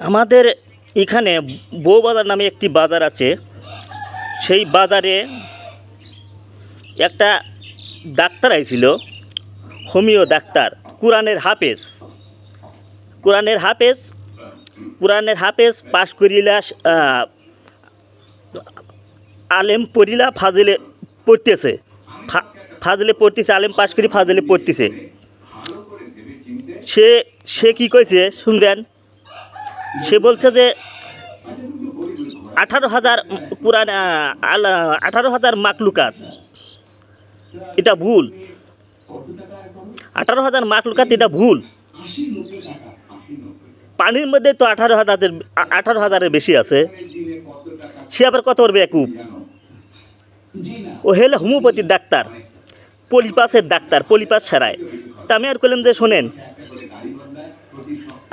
আমাদের এখানে বউবাজার নামে একটি বাজার আছে। সেই বাজারে একটা ডাক্তার আইছিল, হোমিও ডাক্তার, কোরআনের হাফেজ পাশ করিলা, আলেম পড়িলা, ফাজিলে পড়তেছে, ফাজিলে পড়তেছে, আলেম পাশ করি ফাজিলে পড়তেছে। সে কি কইছে শুনবেন। সে বলছে যে 18,000 কোরআন, 18,000 মাকলুকাত, এটা ভুল। 18,000 মাকলুকাত এটা ভুল। পানির মধ্যে তো 18,000-এর বেশি আছে। সে আবার কত করবে একুব। ও হেলে হোমিওপ্যাথির ডাক্তার, পলিপাসের ডাক্তার, পলিপাস সারায়। তা আমি আর বললাম যে শোনেন,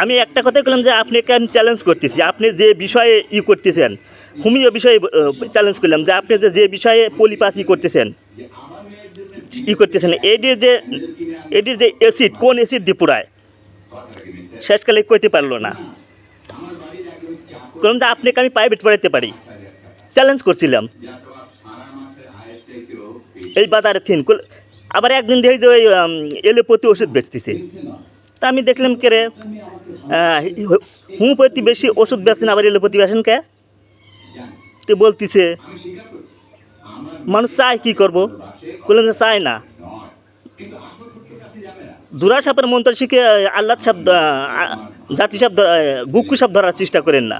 আমি একটা কথাই বললাম যে আপনাকে আমি চ্যালেঞ্জ করতেছি, আপনি যে বিষয়ে করতেছেন, হোমিও বিষয়ে চ্যালেঞ্জ করলাম যে আপনি যে বিষয়ে পলিপাস করতেছেন, এটির যে অ্যাসিড, কোন অ্যাসিড দিয়ে পুরায় শেষকালে কইতে পারলো না। বললাম যে আপনাকে আমি প্রাইভেট পড়াইতে পারি, চ্যালেঞ্জ করছিলাম এই বাজারে থিন। আবার একদিন দেখি যে ওই এলোপ্যাথি ওষুধ বেচতেছে। তা আমি দেখলাম কে রে, হোমিওপ্যাথি বেশি ওষুধ বেচেন, আবার এলোপ্যাথি বেচেন কে? তো বলতেছে মানুষ চায় কী করবো। বললাম যে চায় না, দুরা সাপের মন্ত্র শিখে আল্লাহ সাপ, জাতি সাপ, গুক্কু সাপ ধরার চেষ্টা করেন না।